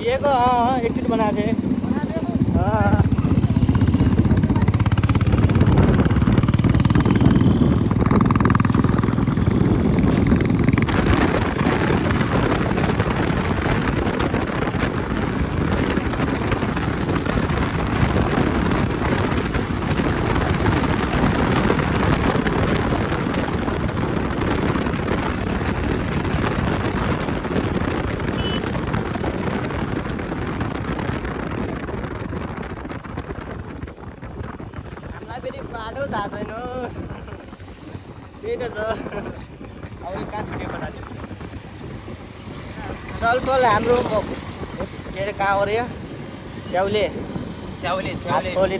दिएको एकचोटि बनाएको थिएँ। फेरि बाटो थाहा छैन त्यही त छ। अब यो कहाँ छुट्यो पता नि। चलपल हाम्रो के अरे कहाँ हो अरे स्याउले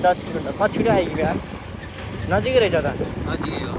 10 किलोमिटर कति छिटो आइगयो यार। नजिकै रहेछ त। नजिकै हो।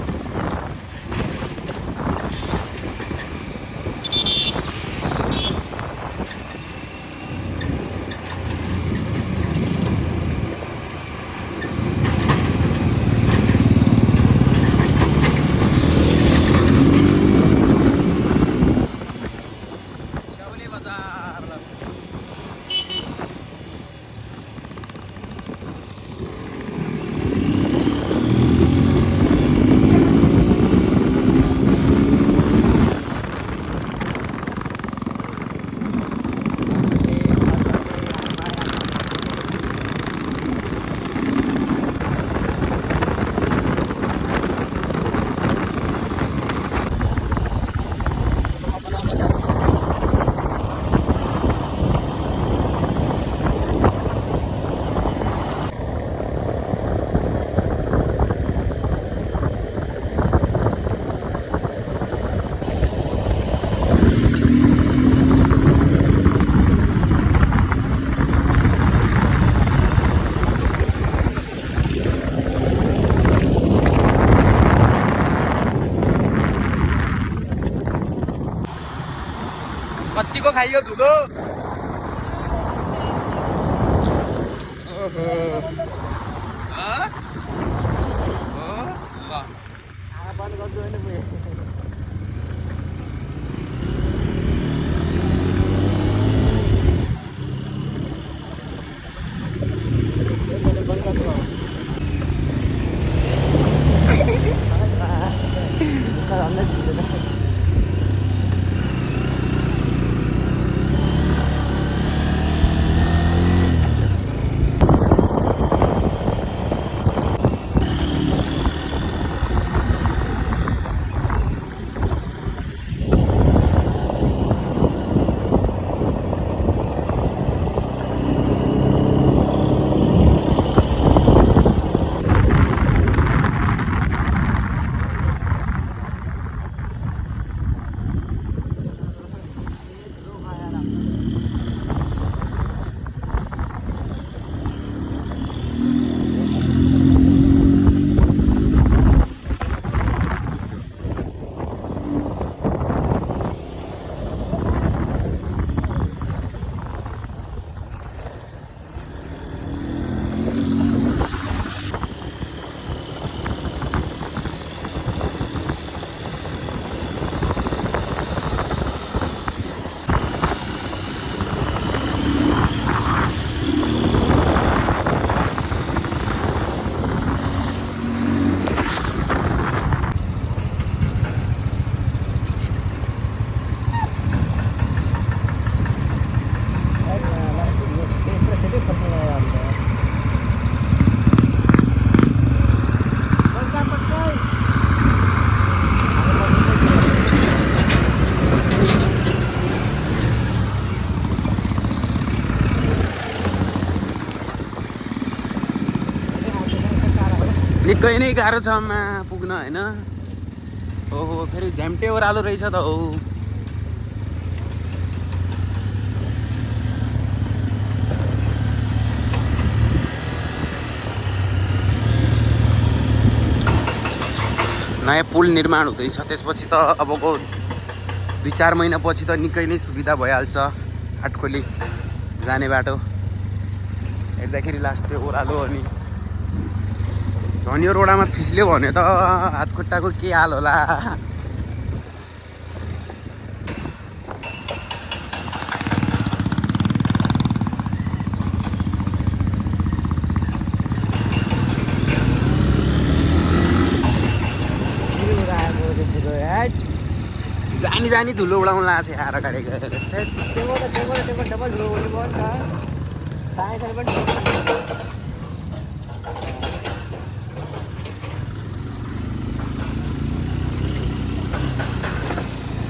कतिको खाइयो धुलो। निकै नै गाह्रो छ पुग्न हैन। ओहो फेरि झ्याम्टे ओह्रालो रहेछ त हो। नयाँ पुल निर्माण हुँदैछ त्यसपछि त अबको 2-4 महिनापछि त निकै नै सुविधा भइहाल्छ हाटखोली जाने बाटो। हेर्दाखेरि लास्ट ओह्रालो अनि झन् यो रोडामा फिस्ल्यो भने त हात खुट्टाको के हाल होला। जानी धुलो उडाउनु लाग्छ यार अगाडि गएर डबल धुलो उड्नु भयो नि त साइकल पनि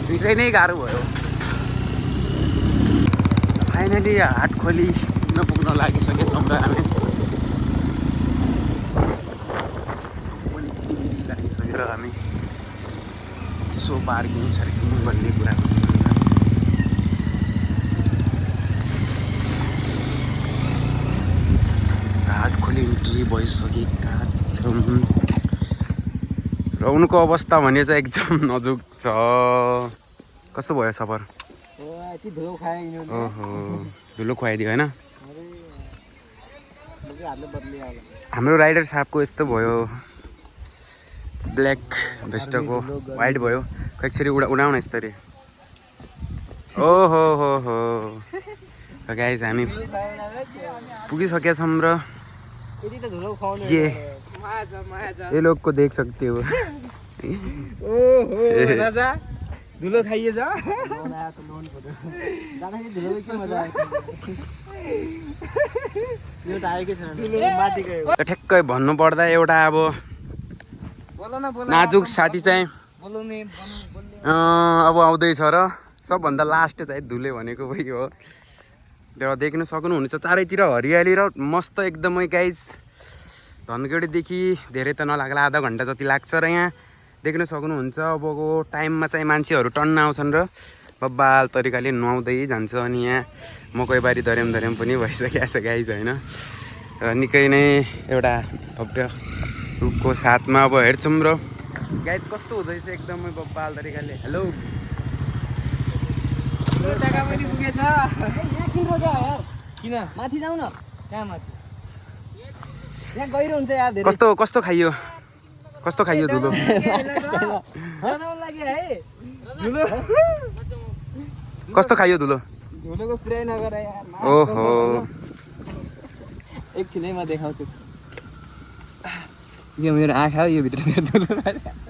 निकै नै गाह्रो भयो फाइनली हाटखोली पुग्न लागिसकेछौँ र हामी लागिसकेर हामी त्यसो पार्किङ सार्किङ भन्ने कुरा हाटखोली इन्ट्री भइसकेका छौँ र उनको अवस्था भने चाहिँ एकदम नजुक छ कस्तो भयो सफर ओहो धुलो खुवाइदियो होइन हाम्रो राइडर साहबको यस्तो भयो ब्ल्याक भेस्टको वाइट भयो कसरी उडाउन यस्तरी ओहो हो गाइस हामी पुगिसकेका छौँ र ये लोग को देख सकते हो राजा धुलो खाइए जा ठ्याक्कै भन्नुपर्दा एउटा अब नाजुक साथी चाहिँ अब आउँदैछ र सबभन्दा लास्ट चाहिँ धुले भनेको पनि हो र देख्न सक्नुहुनेछ चारैतिर हरियाली र मस्त एकदमै गाइस धनगढीदेखि धेरै त नलाग्ला आधा घन्टा जति लाग्छ र यहाँ देख्न सक्नुहुन्छ अबको टाइममा चाहिँ मान्छेहरू टन्न आउँछन् र बब्बाल तरिकाले नुहाउँदै जान्छ अनि यहाँ मकैबारी धर्याम पनि भइसकेको छ गाइस होइन र निकै नै एउटा भव्य रूपको साथमा अब हेर्छौँ र गाइस कस्तो हुँदैछ एकदमै बब्बाल तरिकाले हेलो किन माथि जाऊ न कहाँ माथि यहाँ गहिरो हुन्छ यार धेरै कस्तो खाइयो धुलो कस्तो खाइयो धुलो धुलोको पुरै नगर यार ओहो एकछिनै म देखाउँछु यो मेरो आँखा हो यो भित्र मेरो धुलो